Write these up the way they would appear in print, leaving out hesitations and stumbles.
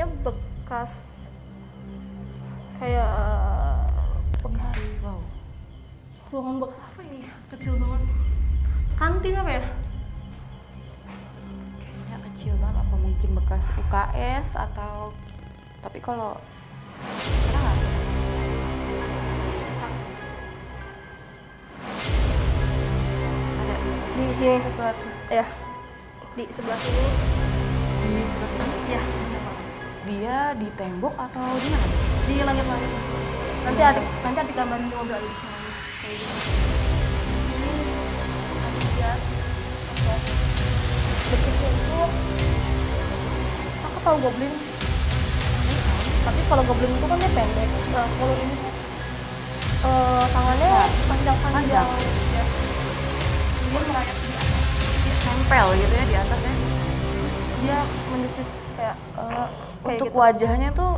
kayaknya bekas kayak bekas wow. ruangan bekas apa ini? Kecil banget. Kantin apa ya? Kayaknya kecil banget, apa mungkin bekas UKS atau tapi kalau kenapa? Ada Di sini. sesuatu Ya. Di sebelah sini. di sebelah sini. Ya. Dia di tembok atau di mana? Di langit-langit. Nanti adik gambarin di mobil adik semuanya. Kayak gitu. Di sini adik lihat sosok berikutnya itu aku tahu goblin. Tapi kalau goblin itu kan dia pendek. Nah, kalau ini tuh tangannya panjang-panjang. Ya. Dia merayap di atas. Nempel gitu ya di atas ya. Terus dia mendesis kayak Untuk gitu. wajahnya tuh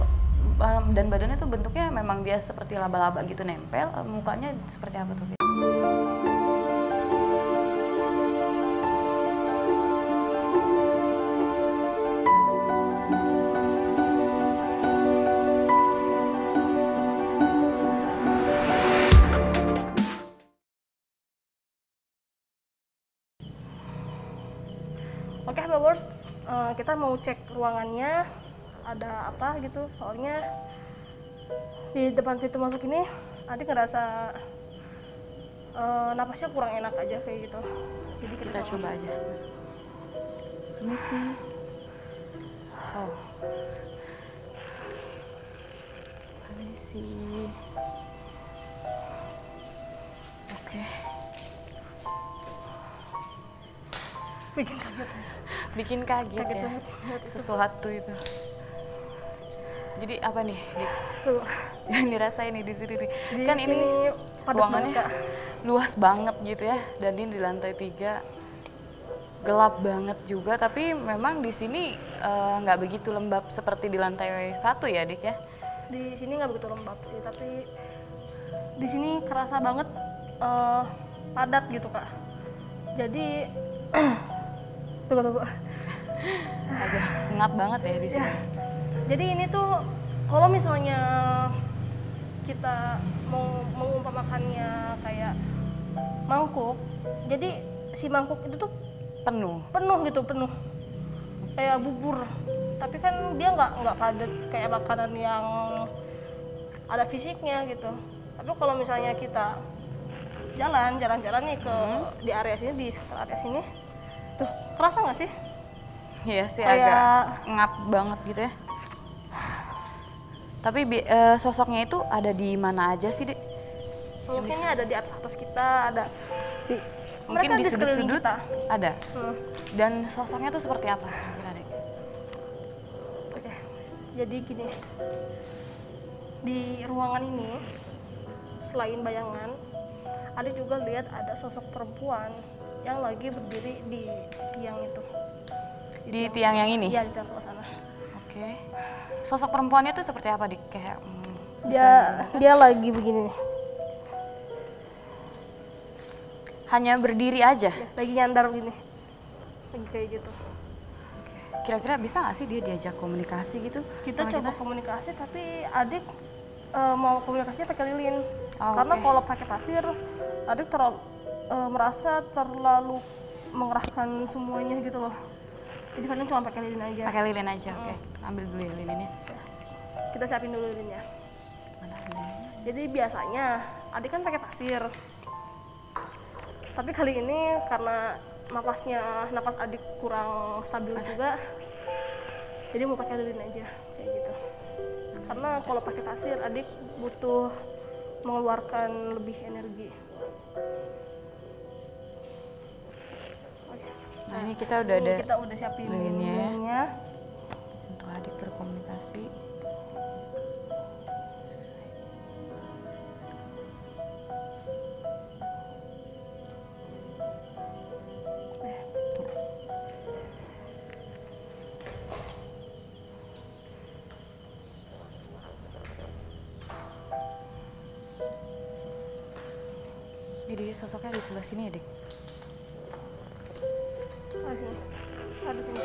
dan badannya tuh bentuknya memang dia seperti laba-laba gitu nempel. Mukanya seperti apa tuh? Oke, Bawers, kita mau cek ruangannya ada apa gitu. Soalnya di depan pintu masuk ini adik ngerasa napasnya kurang enak aja kayak gitu. Jadi Kita coba aja masuk. Ini sih. Oh. Ini sih. Oke. bikin kaget. Bikin kaget Kaget ya. banget lihat itu. Sesuatu itu. Jadi apa nih, Dik? Tuh, Yang dirasain nih di sini nih. di Kan sini ini padat ruangannya banget, Kak. luas banget gitu ya, dan ini di lantai 3 gelap banget juga, tapi memang di sini nggak begitu lembab seperti di lantai 1 ya, Dik ya. Di sini nggak begitu lembab sih, tapi di sini kerasa banget padat gitu, Kak. Jadi tunggu. Agak ngap banget ya di sini. Ya. Jadi ini tuh kalau misalnya kita mau mengumpamakannya kayak mangkuk, jadi si mangkuk itu tuh Penuh. penuh kayak bubur. Tapi kan dia nggak padat kayak makanan yang ada fisiknya gitu. Tapi kalau misalnya kita jalan-jalan nih ke di area sini, di sekitar area sini, tuh kerasa nggak sih? Iya sih, Kayak- agak ngap banget gitu ya. Tapi sosoknya itu ada di mana aja sih, Dek? Sosoknya ada di atas kita, ada di Mungkin mereka di sekeliling sudut-sudut kita. ada. Hmm. Dan sosoknya tuh seperti apa kira-kira, Dek? Oke, jadi gini, di ruangan ini selain bayangan, ada juga lihat ada sosok perempuan yang lagi berdiri di tiang itu. Di tiang yang ini? Iya, di tiang sebelah sana. Oke. Sosok perempuannya tuh seperti apa, Dik? Kayak Dia lagi begini nih, hanya berdiri aja. lagi nyandar begini, lagi kayak gitu. Kira-kira bisa nggak sih dia diajak komunikasi gitu? Kita sama coba komunikasi, tapi adik mau komunikasinya pakai lilin. Oh, Karena oke. kalau pakai pasir, adik merasa terlalu mengerahkan semuanya gitu loh. Jadi paling cuma pakai lilin aja. Pakai lilin aja, oke. Ambil dulu ya lilinnya. Kita siapin dulu lilinnya. Mana lilinnya? Jadi biasanya adik kan pakai pasir. Tapi kali ini karena napas adik kurang stabil juga, jadi mau pakai lilin aja kayak gitu. Karena kalau pakai pasir adik butuh mengeluarkan lebih energi. Oke. Nah, ini kita udah ada Kita udah siapin lilinnya. lilinnya. Untuk adik berkomunikasi. Jadi sosoknya di sebelah sini ya, Dik? Ada sini. Ada sini.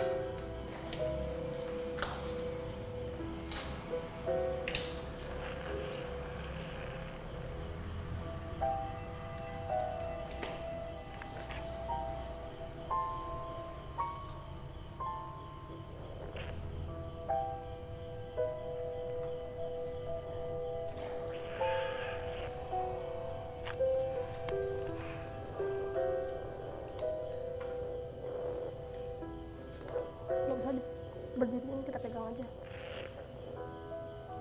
sendiriin, kita pegang aja.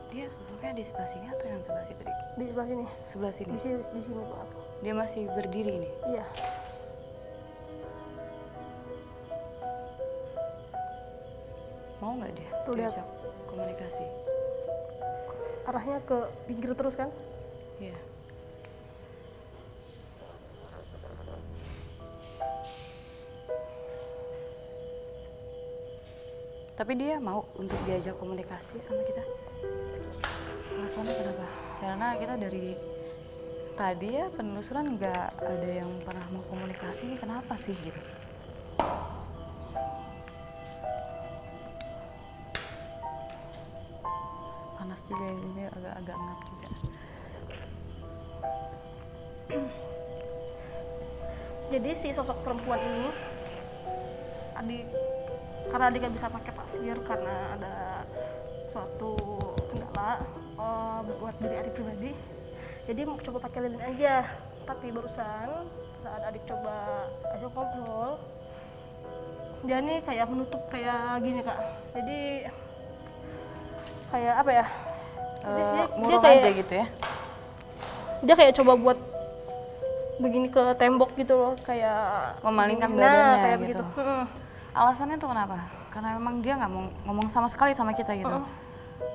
Dia sosoknya di sebelah sini atau yang sebelah situ? Di sebelah sini. Sebelah sini. Di sini banget. Dia masih berdiri ini. Iya. Mau nggak dia Tuh, lihat. diajak komunikasi? Arahnya ke pinggir terus kan? Iya. Tapi dia mau untuk diajak komunikasi sama kita. Alasannya kenapa? Karena kita dari tadi ya penelusuran nggak ada yang pernah mau komunikasi, ini kenapa sih gitu? Panas juga ini, agak-agak ngap juga. Jadi si sosok perempuan ini, karena adik gak bisa pakai pasir karena ada suatu kendala buat diri adik pribadi, jadi coba pakai lilin aja. Tapi barusan saat adik coba ajak ngobrol, dia nih kayak menutup kayak gini kak. Jadi kayak apa ya? Dia Murung kayak, aja gitu ya? dia kayak coba buat begini ke tembok gitu loh, kayak Memalingkan nah, badannya kayak gitu. begitu. Alasannya tuh kenapa? Karena memang dia nggak mau ngomong sama sekali sama kita gitu.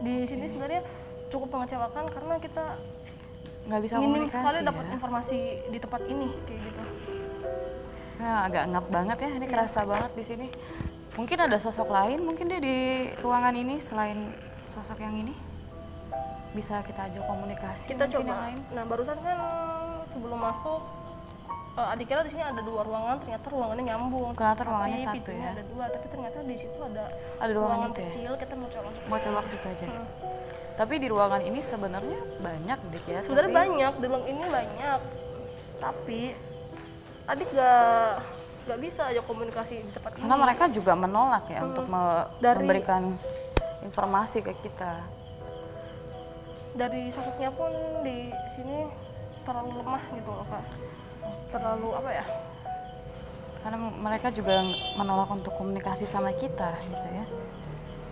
Di sini sebenarnya cukup mengecewakan karena kita Nggak bisa minim komunikasi sekali ya. dapat informasi di tempat ini kayak gitu. Ya, agak ngap banget ya, ini kerasa banget di sini. Mungkin ada sosok lain, mungkin dia di ruangan ini selain sosok yang ini. Bisa kita ajak komunikasi Kita mungkin yang coba. lain. Nah barusan kan sebelum masuk adik kira di sini ada 2 ruangan, ternyata ruangannya nyambung. Ternyata ruangannya Tapi satu pintunya ya. ada 2, tapi ternyata di situ ada Ruangan itu ya? kecil. Kita mau coba masuk. Mau coba ke situ aja. Tapi di ruangan ini sebenarnya banyak Dik ya. Sebenarnya tapi banyak, di ruang ini banyak. Tapi adik gak bisa aja komunikasi di tempat ini. karena mereka juga menolak ya untuk Dari- memberikan informasi ke kita. Dari sosoknya pun di sini terlalu lemah gitu loh kak. Terlalu apa ya? Karena mereka juga menolak untuk komunikasi sama kita gitu ya.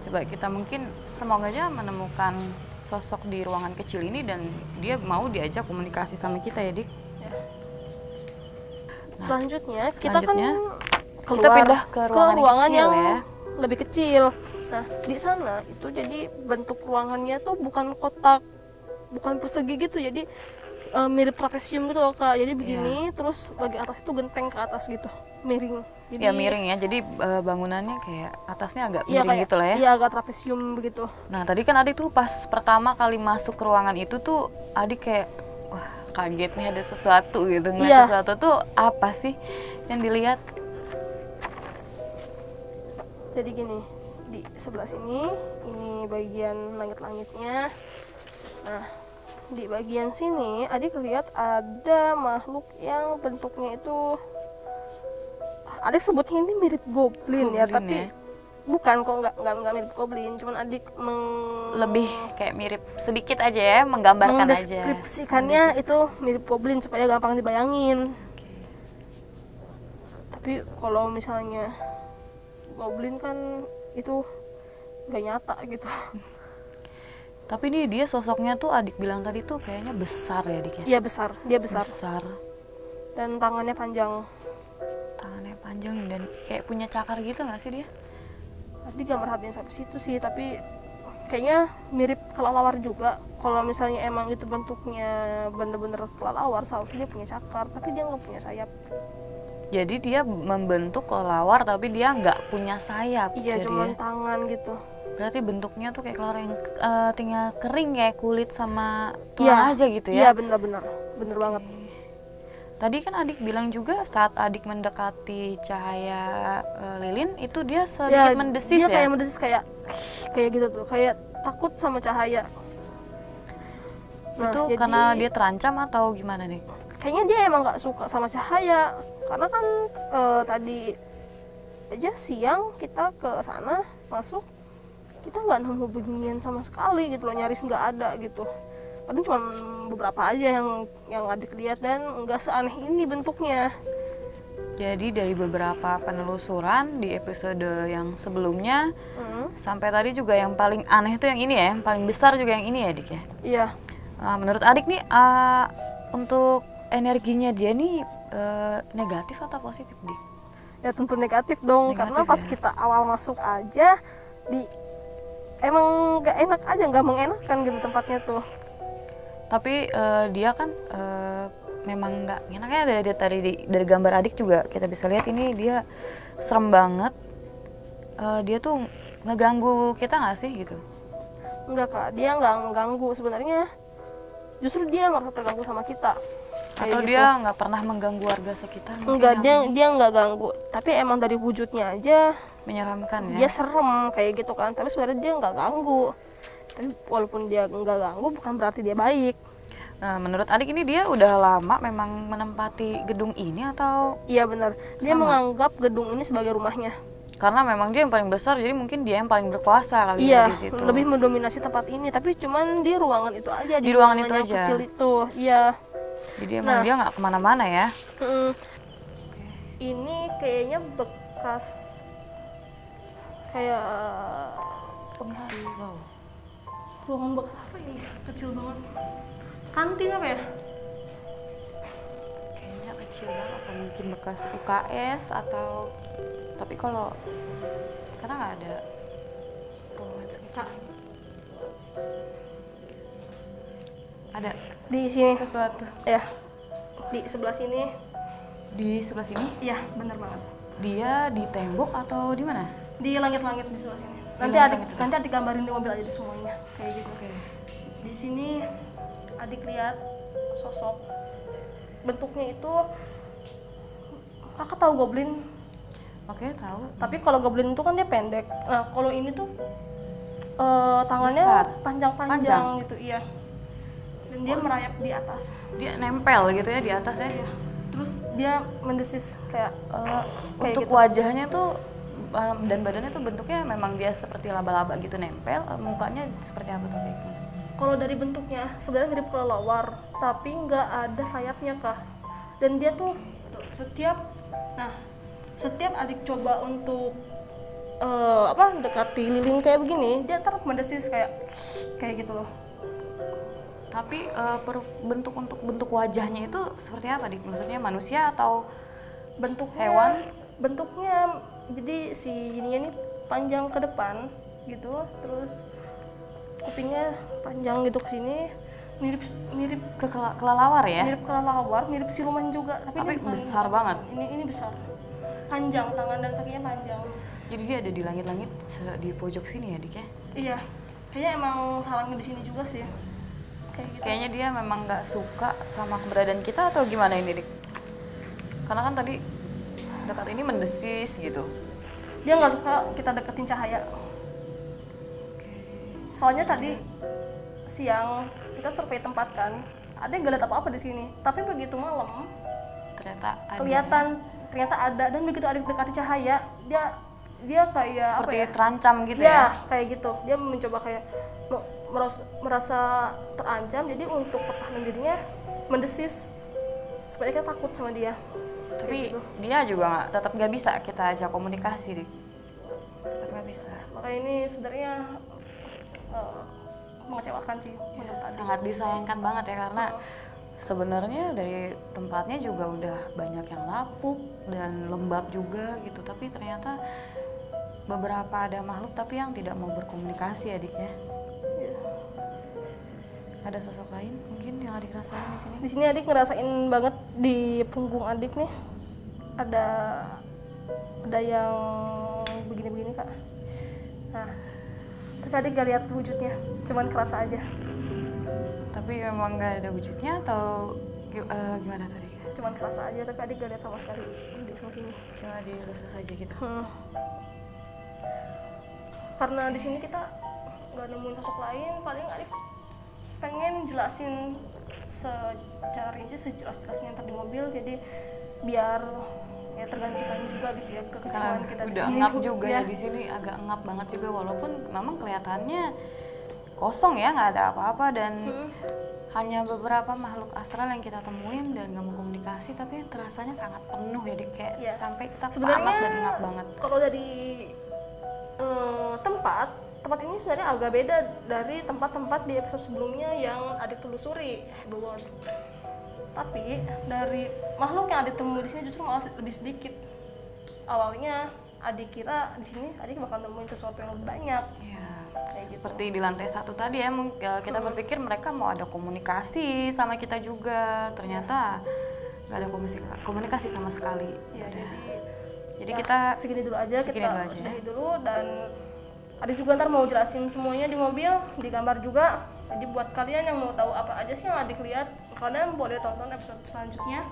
Coba kita mungkin semoga aja menemukan sosok di ruangan kecil ini dan dia mau diajak komunikasi sama kita ya Dik. Ya. Selanjutnya kita selanjutnya, kan kita keluar pindah ke ruangan kecil yang ya. lebih kecil. Nah di sana itu jadi bentuk ruangannya tuh bukan kotak, bukan persegi gitu, jadi mirip trapesium gitu loh kak. Jadi begini, terus bagian atas itu genteng ke atas gitu, miring. Jadi, Ya miring ya, jadi bangunannya kayak atasnya agak iya, miring kayak, gitu lah ya. Iya agak trapesium begitu. Nah tadi kan Adik tuh pas pertama kali masuk ke ruangan itu tuh Adik kayak wah kaget nih ada sesuatu gitu. Ngeliat Iya. sesuatu tuh apa sih yang dilihat? Jadi gini, di sebelah sini ini bagian langit-langitnya. Nah di bagian sini adik lihat ada makhluk yang bentuknya itu adik sebutnya ini mirip goblin ya, Goblin tapi ya. bukan kok, nggak mirip goblin, cuman adik Lebih kayak mirip sedikit aja ya, menggambarkan aja. mendeskripsikannya itu mirip goblin supaya gampang dibayangin. Tapi kalau misalnya goblin kan itu nggak nyata gitu. Tapi nih dia sosoknya tuh Adik bilang tadi tuh kayaknya besar ya Dik ya. Iya besar, dia besar Besar, dan tangannya panjang. tangannya panjang dan kayak punya cakar gitu nggak sih dia? Tadi gak merhatiin sampai situ sih, tapi kayaknya mirip kelelawar juga. Kalau misalnya emang itu bentuknya bener-bener kelelawar, seharusnya dia punya cakar, tapi dia nggak punya sayap. Jadi dia membentuk kelelawar tapi dia nggak punya sayap. Iya, jadi cuman ya. tangan gitu. Berarti bentuknya tuh kayak kelelawar yang tinggal kering kayak kulit sama tulang Iya, aja gitu Iya ya. bener-bener, bener banget. Tadi kan Adik bilang juga saat Adik mendekati cahaya lilin itu dia sedikit mendesis dia ya. kayak mendesis kayak gitu tuh, kayak takut sama cahaya. Nah, Itu jadi karena dia terancam atau gimana nih? kayaknya dia emang nggak suka sama cahaya, karena kan tadi aja siang kita ke sana masuk, kita nggak nemu beginian sama sekali gitu loh, nyaris nggak ada gitu. Paling cuma beberapa aja yang Adik lihat dan nggak seaneh ini bentuknya. Jadi dari beberapa penelusuran di episode yang sebelumnya Sampai tadi juga yang paling aneh itu yang ini ya, yang paling besar juga yang ini ya Dik ya. Iya. Menurut adik nih untuk energinya dia nih negatif atau positif Dik? Ya tentu negatif dong, Negatif karena pas ya? kita awal masuk aja emang gak enak aja, gak mengenakan gitu tempatnya tuh. Tapi dia kan memang nggak enaknya dari gambar adik juga kita bisa lihat ini dia serem banget. Dia tuh ngeganggu kita nggak sih gitu? Enggak kak, dia nggak mengganggu sebenarnya, justru dia merasa terganggu sama kita. Atau Kayak dia nggak pernah mengganggu warga sekitar? mungkin Enggak, yang dia nggak ganggu, tapi emang dari wujudnya aja menyeramkan ya. dia serem kayak gitu kan. Tapi sebenarnya dia nggak ganggu. Tapi walaupun dia nggak ganggu bukan berarti dia baik. Nah, menurut adik ini dia udah lama memang menempati gedung ini atau Iya benar, dia menganggap gedung ini sebagai rumahnya. karena memang dia yang paling besar jadi mungkin dia yang paling berkuasa kali Iya, ya di situ. lebih mendominasi tempat ini. Tapi cuman di ruangan itu aja, Di ruangan itu yang aja. kecil itu. Iya. Jadi emang dia nggak kemana-mana ya. Mm. Ini kayaknya bekas kayak Ini sih, wow. ruangan bekas apa ini? Kecil banget. Kantin apa ya? Kayaknya kecil banget, apa mungkin bekas UKS atau tapi kalau karena nggak ada ruangan sekecil ini. Ada Di sini. sesuatu Ya. Di sebelah sini. di sebelah sini. Iya, benar banget. Dia di tembok atau di mana? Di langit-langit di sebelah sini. Nanti adik gambarin di mobil aja di semuanya kayak gitu. Oke. Di sini adik lihat sosok, bentuknya itu kakak tahu goblin, Oke, tahu. tapi kalau goblin itu kan dia pendek. Nah kalau ini tuh tangannya Besar. panjang-panjang gitu, iya. Dan dia merayap di atas. Dia nempel gitu ya di atas ya. Iya. Terus dia mendesis kayak Untuk gitu. wajahnya tuh dan badannya tuh bentuknya memang dia seperti laba-laba gitu nempel. Mukanya seperti apa tuh kayak gimana? Kalau dari bentuknya sebenarnya mirip kelelawar, tapi nggak ada sayapnya kah. Dan dia tuh setiap adik coba untuk dekati lilin kayak begini, dia ntar mendesis kayak gitu loh. Tapi bentuk wajahnya itu seperti apa Dik? Maksudnya manusia atau Bentuknya hewan? Bentuknya jadi si ininya nih panjang ke depan gitu, terus kupingnya panjang gitu ke sini, mirip Kelelawar ya? mirip kelelawar, mirip siluman juga, Tapi ini bukan- besar banget. Ini besar, panjang, tangan dan kakinya panjang. Jadi dia ada di langit-langit di pojok sini ya Dik ya? Iya, kayaknya emang sarangnya di sini juga sih, kayak gitu. Kayaknya dia memang nggak suka sama keberadaan kita atau gimana ini Dik? Karena kan tadi dekat ini mendesis gitu. Dia nggak suka kita deketin cahaya. Soalnya tadi siang kita survei tempat kan, ada yang nggak lihat apa-apa di sini, tapi begitu malam Ternyata ada. kelihatan, ternyata ada. Dan begitu adik dekati cahaya, dia kayak Seperti apa ya? terancam gitu Ya, ya? kayak gitu. Dia mencoba kayak merasa terancam, jadi untuk pertahanan dirinya mendesis supaya kita takut sama dia. Tapi gitu. dia juga tetap nggak bisa kita ajak komunikasi Dik. Tetap nggak bisa. Makanya ini sebenarnya mengecewakan sih menurut adik. Sangat disayangkan banget ya karena sebenarnya dari tempatnya juga udah banyak yang lapuk dan lembab juga gitu, tapi ternyata beberapa ada makhluk tapi yang tidak mau berkomunikasi ya Dik ya. Iya. Ada sosok lain mungkin yang adik rasain di sini? Di sini adik ngerasain banget di punggung adik nih ada yang begini-begini kak. Nah, tapi adik gak lihat wujudnya, cuman kerasa aja. Tapi memang nggak ada wujudnya atau gimana tadi? Cuman kerasa aja, tapi adik gak lihat sama sekali di sebelah sini. Cuma dilus saja gitu. Karena di sini kita nggak nemuin sosok lain, paling adik pengen jelasin secara rinci sejelas-jelasnya ntar di mobil, jadi biar ya tergantikan juga gitu ya Karena kekecewaan kita di udah sini. ngap juga ya di sini, agak ngap banget juga walaupun memang kelihatannya kosong ya, nggak ada apa-apa dan hanya beberapa makhluk astral yang kita temuin dan nggak mau komunikasi, tapi terasanya sangat penuh ya Dik, kayak Iya. sampai kita Sebenarnya panas dan ngap banget. kalau dari tempat ini sebenarnya agak beda dari tempat-tempat di episode sebelumnya yang adik telusuri Hebewars. Tapi dari makhluk yang adik temui di sini justru malah lebih sedikit. Awalnya adik kira di sini adik bakal nemuin sesuatu yang lebih banyak. Ya, Kayak gitu. seperti di lantai 1 tadi ya, kita berpikir mereka mau ada komunikasi sama kita juga, ternyata nggak ada komunikasi sama sekali. Ya, Jadi ya, kita segini dulu aja, segini kita dulu aja. sudahi dulu, dan adik juga ntar mau jelasin semuanya di mobil, di gambar juga. Jadi buat kalian yang mau tahu apa aja sih yang adik lihat, kalian boleh tonton episode selanjutnya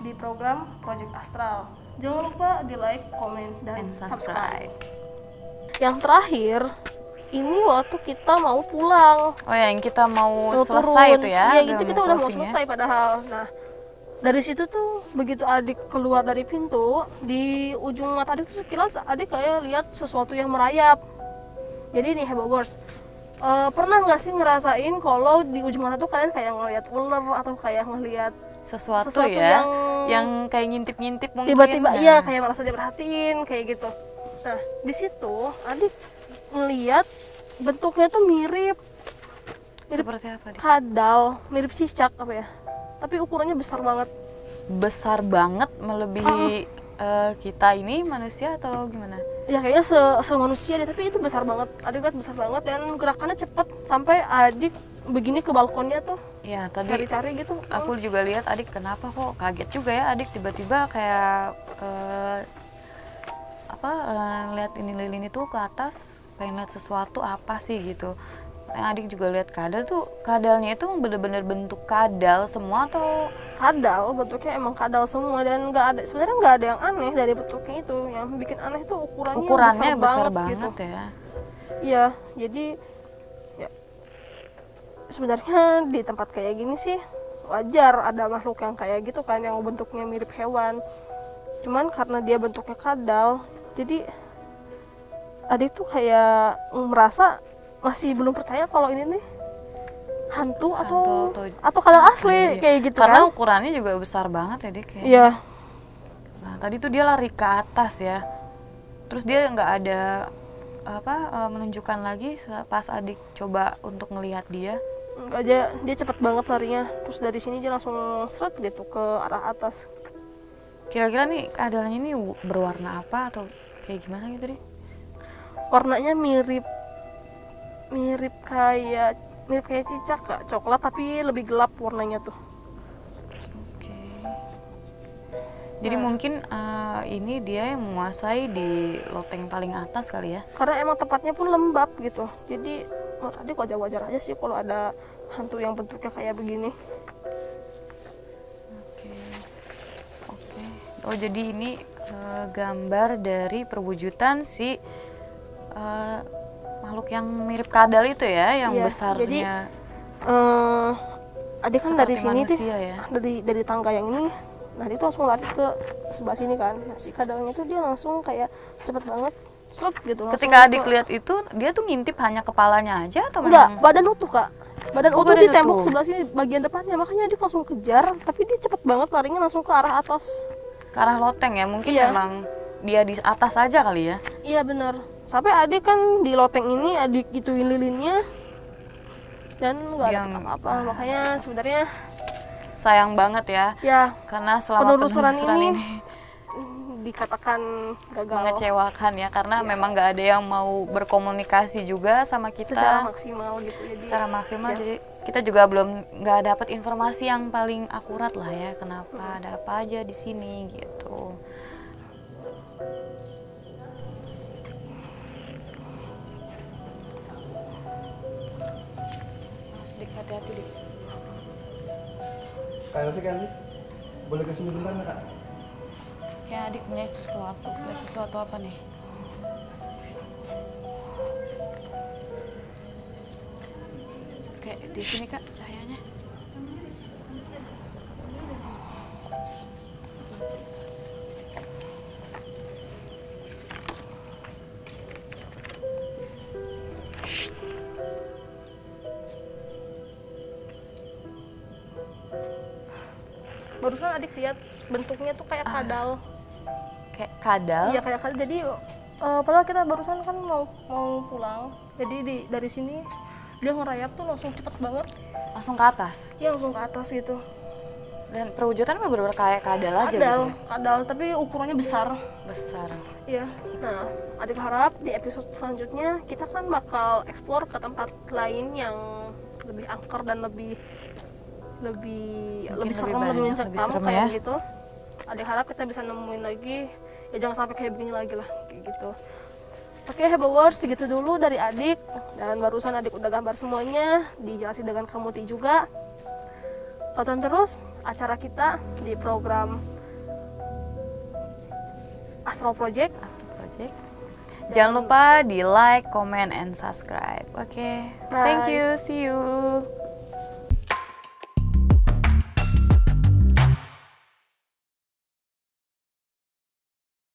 di program Project Astral. Jangan lupa di like, comment, dan And subscribe. Yang terakhir, ini waktu kita mau pulang, Oh ya, yang kita mau mau selesai turun. itu ya. Iya gitu, kita udah mau closing ya. selesai padahal. Nah, dari situ tuh begitu adik keluar dari pintu, di ujung mata adik tuh sekilas adik kayak lihat sesuatu yang merayap. Jadi nih Hebewars, pernah nggak sih ngerasain kalau di ujung mata tuh kalian kayak ngelihat ular atau kayak ngelihat Sesuatu ya, yang kayak ngintip-ngintip mungkin. tiba-tiba Nah, iya kayak merasa diperhatiin kayak gitu. Nah, di situ adik ngelihat bentuknya tuh mirip seperti apa dia? kadal, mirip cicak apa ya, tapi ukurannya besar banget. Besar banget, melebihi kita ini manusia atau gimana? Ya kayaknya semanusia deh, tapi itu besar banget. Adik lihat besar banget dan gerakannya cepet sampai adik begini ke balkonnya tuh Ya tadi cari-cari gitu. aku juga lihat adik, kenapa kok kaget juga ya adik tiba-tiba kayak lihat ini lilin itu ke atas, pengen lihat sesuatu apa sih gitu. Yang adik juga lihat kadalnya itu bener-bener bentuk kadal semua atau Kadal, bentuknya emang kadal semua dan sebenarnya nggak ada yang aneh dari bentuknya itu. Yang bikin aneh tuh ukurannya besar banget banget gitu. ya. Iya, jadi ya sebenarnya di tempat kayak gini sih wajar ada makhluk yang kayak gitu kan, yang bentuknya mirip hewan. Cuman karena dia bentuknya kadal, jadi adik tuh kayak merasa masih belum percaya kalau ini nih hantu atau kadal asli kayak gitu karena kan. ukurannya juga besar banget ya Dik. Iya. Nah tadi tuh dia lari ke atas ya, terus dia nggak ada menunjukkan lagi pas adik coba untuk ngelihat dia. Enggak aja, dia cepet banget larinya. Terus dari sini dia langsung seret gitu ke arah atas. Kira-kira nih kadalnya ini berwarna apa atau kayak gimana gitu Dik? Warnanya mirip kayak cicak, Kak. Coklat tapi lebih gelap warnanya tuh. Oke. Jadi mungkin ini dia yang menguasai di loteng paling atas kali ya. Karena emang tempatnya pun lembab gitu. Jadi menurut adik wajar-wajar aja sih kalau ada hantu yang bentuknya kayak begini. Oke. Oh jadi ini gambar dari perwujudan si makhluk yang mirip kadal itu ya, yang Iya, besarnya. jadi adik kan dari sini tuh, ya? dari tangga yang ini. Nah dia tuh langsung lari ke sebelah sini kan. Nah si kadalnya tuh dia langsung kayak cepet banget seret gitu. Ketika adik lihat itu, dia tuh ngintip hanya kepalanya aja atau enggak, memang? badan utuh Kak. Badan utuh badan di tembok utuh. sebelah sini bagian depannya. Makanya adik langsung kejar, tapi dia cepet banget larinya langsung ke arah atas. Ke arah loteng ya, mungkin Iya. memang dia di atas aja kali ya. Iya benar. Sampai adik kan di loteng ini adik gituin lilinnya dan nggak ada Yang- apa-apa. Makanya sebenarnya Sayang banget ya, ya karena selama penelusuran penelusuran ini ini dikatakan gagal mengecewakan ya, karena memang nggak ada yang mau berkomunikasi juga sama kita secara maksimal gitu. Jadi secara maksimal. ya. Jadi kita juga belum nggak dapat informasi yang paling akurat lah ya, kenapa ada apa aja di sini gitu. Mas Dik, hati-hati Dik. Kak Elsie, boleh kesini bentar nggak Kak? Kayak adik melihat sesuatu apa nih? Kayak di sini Kak cahayanya. barusan adik lihat bentuknya tuh kayak kadal. Kayak kadal. Iya kayak kadal. Jadi Padahal kita barusan kan mau pulang, jadi dari sini dia ngerayap tuh langsung cepet banget, Langsung ke atas. ya langsung ke atas gitu. Dan perwujudan bener-bener kayak kadal aja gitu. Kadal, tapi ukurannya besar. Besar. Iya. Nah, adik harap di episode selanjutnya kita kan bakal explore ke tempat lain yang lebih angker dan lebih serem, lebih lebih banyak, mencekam lebih serem kayak ya. gitu. Adik harap kita bisa nemuin lagi, ya jangan sampai kayak begini lagi lah, kayak gitu. Oke, Hebewers, segitu dulu dari adik. Dan barusan adik udah gambar semuanya, dijelasin dengan Kamuti juga. Tonton terus acara kita di program Astral Project. Astro Project. Jangan lupa di like, comment, and subscribe. Oke. Bye. Thank you. See you.